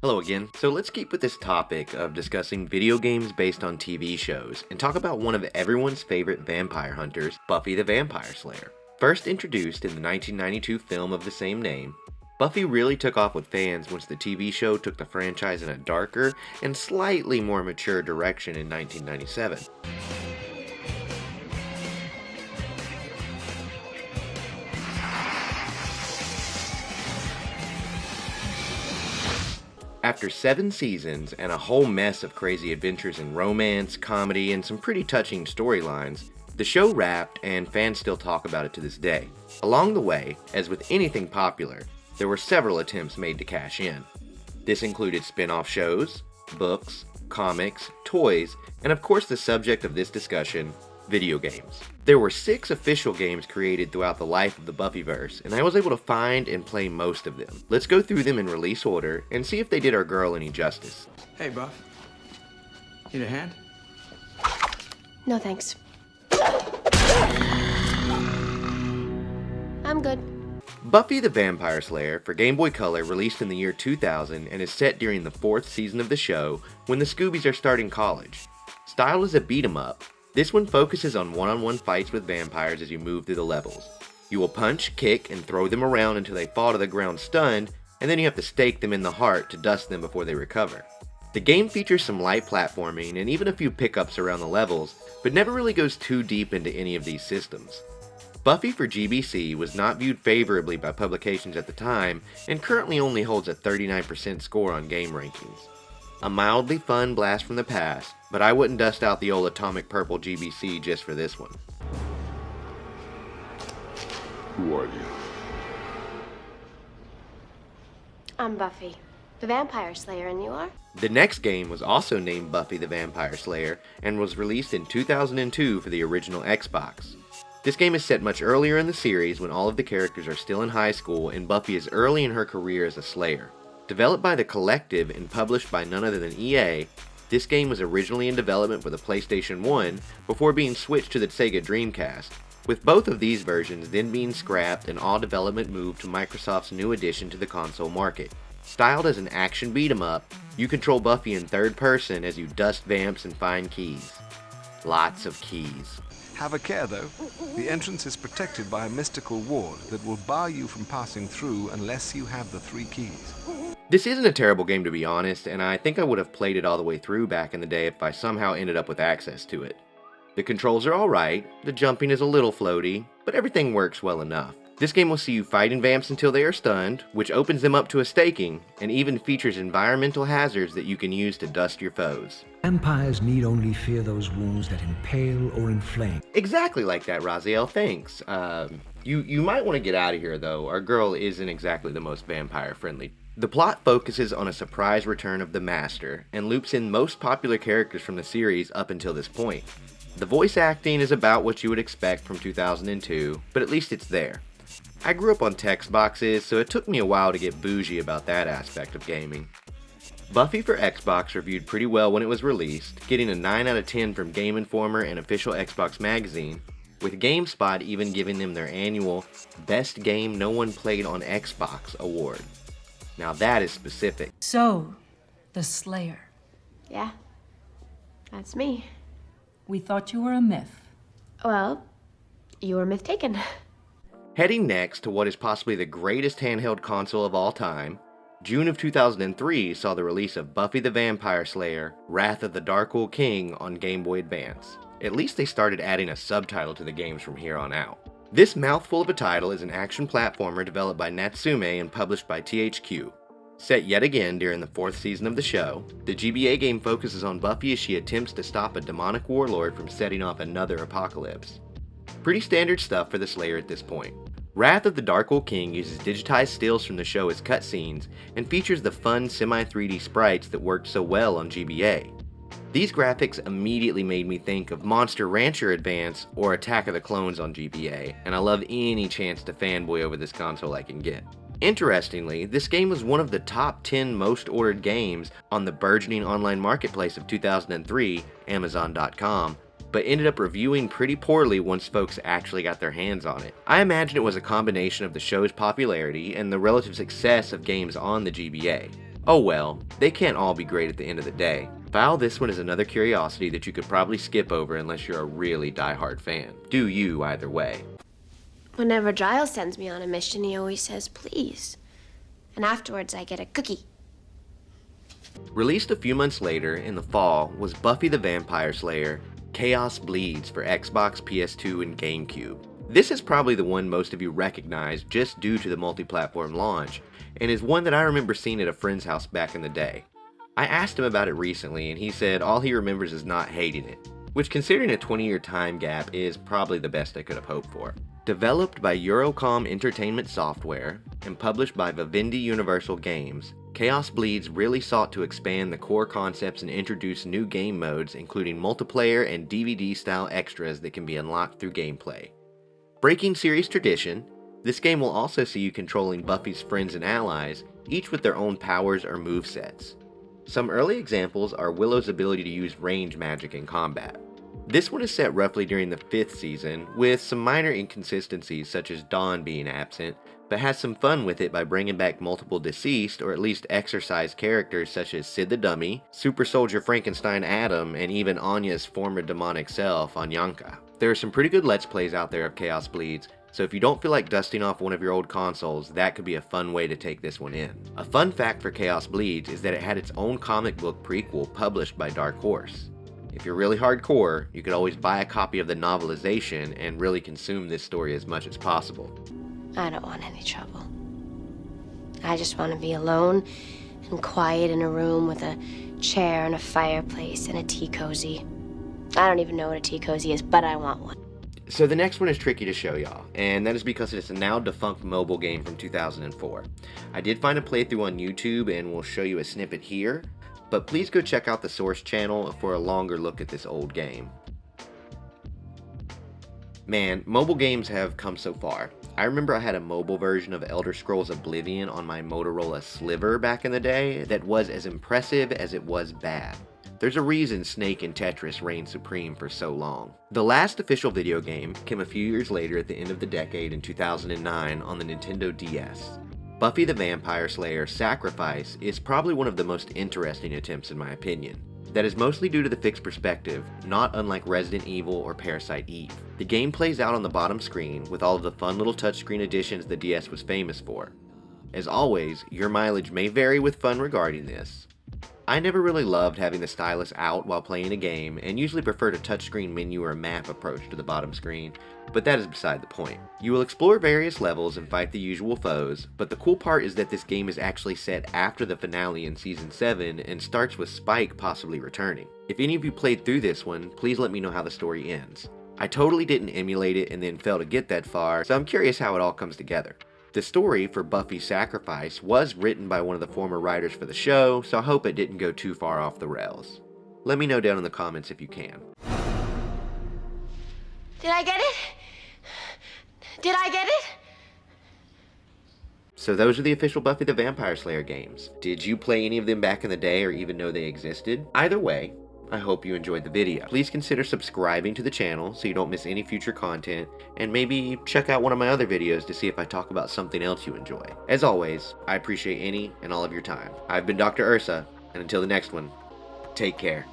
Hello again. So let's keep with this topic of discussing video games based on TV shows and talk about one of everyone's favorite vampire hunters, Buffy the Vampire Slayer. First introduced in the 1992 film of the same name, Buffy really took off with fans once the TV show took the franchise in a darker and slightly more mature direction in 1997. After 7 seasons and a whole mess of crazy adventures in romance, comedy, and some pretty touching storylines, the show wrapped and fans still talk about it to this day. Along the way, as with anything popular, there were several attempts made to cash in. This included spin-off shows, books, comics, toys, and of course the subject of this discussion, video games. There were 6 official games created throughout the life of the Buffyverse, and I was able to find and play most of them. Let's go through them in release order and see if they did our girl any justice. Hey, Buff. Need a hand? No, thanks. I'm good. Buffy the Vampire Slayer for Game Boy Color released in the year 2000 and is set during the 4th season of the show when the Scoobies are starting college. Styled as a beat-em-up, this one focuses on one-on-one fights with vampires as you move through the levels. You will punch, kick, and throw them around until they fall to the ground stunned, and then you have to stake them in the heart to dust them before they recover. The game features some light platforming and even a few pickups around the levels, but never really goes too deep into any of these systems. Buffy for GBC was not viewed favorably by publications at the time, and currently only holds a 39% score on game rankings. A mildly fun blast from the past, but I wouldn't dust out the old Atomic Purple GBC just for this one. Who are you? I'm Buffy, the Vampire Slayer, and you are? The next game was also named Buffy the Vampire Slayer and was released in 2002 for the original Xbox. This game is set much earlier in the series when all of the characters are still in high school and Buffy is early in her career as a Slayer. Developed by the Collective and published by none other than EA, this game was originally in development for the PlayStation 1 before being switched to the Sega Dreamcast, with both of these versions then being scrapped and all development moved to Microsoft's new addition to the console market. Styled as an action beat-em-up, you control Buffy in third person as you dust vamps and find keys. Lots of keys. Have a care, though. The entrance is protected by a mystical ward that will bar you from passing through unless you have the 3 keys. This isn't a terrible game to be honest, and I think I would have played it all the way through back in the day if I somehow ended up with access to it. The controls are alright, the jumping is a little floaty, but everything works well enough. This game will see you fighting vamps until they are stunned, which opens them up to a staking, and even features environmental hazards that you can use to dust your foes. Vampires need only fear those wounds that impale or inflame. Exactly like that, Raziel, thanks. You might want to get out of here though, our girl isn't exactly the most vampire friendly. The plot focuses on a surprise return of the Master, and loops in most popular characters from the series up until this point. The voice acting is about what you would expect from 2002, but at least it's there. I grew up on text boxes, so it took me a while to get bougie about that aspect of gaming. Buffy for Xbox reviewed pretty well when it was released, getting a 9 out of 10 from Game Informer and Official Xbox Magazine, with GameSpot even giving them their annual Best Game No One Played on Xbox award. Now that is specific. So, the Slayer. Yeah, that's me. We thought you were a myth. Well, you were myth taken. Heading next to what is possibly the greatest handheld console of all time, June of 2003 saw the release of Buffy the Vampire Slayer, Wrath of the Darkwood King on Game Boy Advance. At least they started adding a subtitle to the games from here on out. This mouthful of a title is an action platformer developed by Natsume and published by THQ. Set yet again during the 4th season of the show, the GBA game focuses on Buffy as she attempts to stop a demonic warlord from setting off another apocalypse. Pretty standard stuff for the Slayer at this point. Wrath of the Darkwood King uses digitized stills from the show as cutscenes and features the fun semi-3D sprites that worked so well on GBA. These graphics immediately made me think of Monster Rancher Advance or Attack of the Clones on GBA, and I love any chance to fanboy over this console I can get. Interestingly, this game was one of the top 10 most ordered games on the burgeoning online marketplace of 2003, Amazon.com, but ended up reviewing pretty poorly once folks actually got their hands on it. I imagine it was a combination of the show's popularity and the relative success of games on the GBA. Oh well, they can't all be great at the end of the day. File this one is another curiosity that you could probably skip over unless you're a really diehard fan. Do you either way. Whenever Giles sends me on a mission, he always says, please. And afterwards, I get a cookie. Released a few months later, in the fall, was Buffy the Vampire Slayer, Chaos Bleeds for Xbox, PS2, and GameCube. This is probably the one most of you recognize just due to the multi-platform launch, and is one that I remember seeing at a friend's house back in the day. I asked him about it recently, and he said all he remembers is not hating it, which considering a 20-year time gap is probably the best I could have hoped for. Developed by Eurocom Entertainment Software and published by Vivendi Universal Games, Chaos Bleeds really sought to expand the core concepts and introduce new game modes, including multiplayer and DVD-style extras that can be unlocked through gameplay. Breaking series tradition, this game will also see you controlling Buffy's friends and allies, each with their own powers or movesets. Some early examples are Willow's ability to use range magic in combat. This one is set roughly during the 5th season, with some minor inconsistencies such as Dawn being absent, but has some fun with it by bringing back multiple deceased or at least exorcised characters such as Sid the Dummy, Super Soldier Frankenstein Adam, and even Anya's former demonic self, Anyanka. There are some pretty good Let's Plays out there of Chaos Bleeds, so if you don't feel like dusting off one of your old consoles, that could be a fun way to take this one in. A fun fact for Chaos Bleeds is that it had its own comic book prequel published by Dark Horse. If you're really hardcore, you could always buy a copy of the novelization and really consume this story as much as possible. I don't want any trouble. I just want to be alone and quiet in a room with a chair and a fireplace and a tea cozy. I don't even know what a tea cozy is, but I want one. So the next one is tricky to show y'all, and that is because it's a now defunct mobile game from 2004. I did find a playthrough on YouTube and we'll show you a snippet here, but please go check out the source channel for a longer look at this old game. Man, mobile games have come so far. I remember I had a mobile version of Elder Scrolls Oblivion on my Motorola Sliver back in the day that was as impressive as it was bad. There's a reason Snake and Tetris reigned supreme for so long. The last official video game came a few years later at the end of the decade in 2009 on the Nintendo DS. Buffy the Vampire Slayer Sacrifice is probably one of the most interesting attempts in my opinion. That is mostly due to the fixed perspective, not unlike Resident Evil or Parasite Eve. The game plays out on the bottom screen with all of the fun little touchscreen additions the DS was famous for. As always, your mileage may vary with fun regarding this. I never really loved having the stylus out while playing a game, and usually preferred a touchscreen menu or map approach to the bottom screen, but that is beside the point. You will explore various levels and fight the usual foes, but the cool part is that this game is actually set after the finale in Season 7 and starts with Spike possibly returning. If any of you played through this one, please let me know how the story ends. I totally didn't emulate it and then fail to get that far, so I'm curious how it all comes together. The story for Buffy Sacrifice was written by one of the former writers for the show, so I hope it didn't go too far off the rails. Let me know down in the comments if you can. Did I get it? Did I get it? So those are the official Buffy the Vampire Slayer games. Did you play any of them back in the day or even know they existed? Either way, I hope you enjoyed the video. Please consider subscribing to the channel so you don't miss any future content, and maybe check out one of my other videos to see if I talk about something else you enjoy. As always, I appreciate any and all of your time. I've been Dr. Ursa, and until the next one, take care.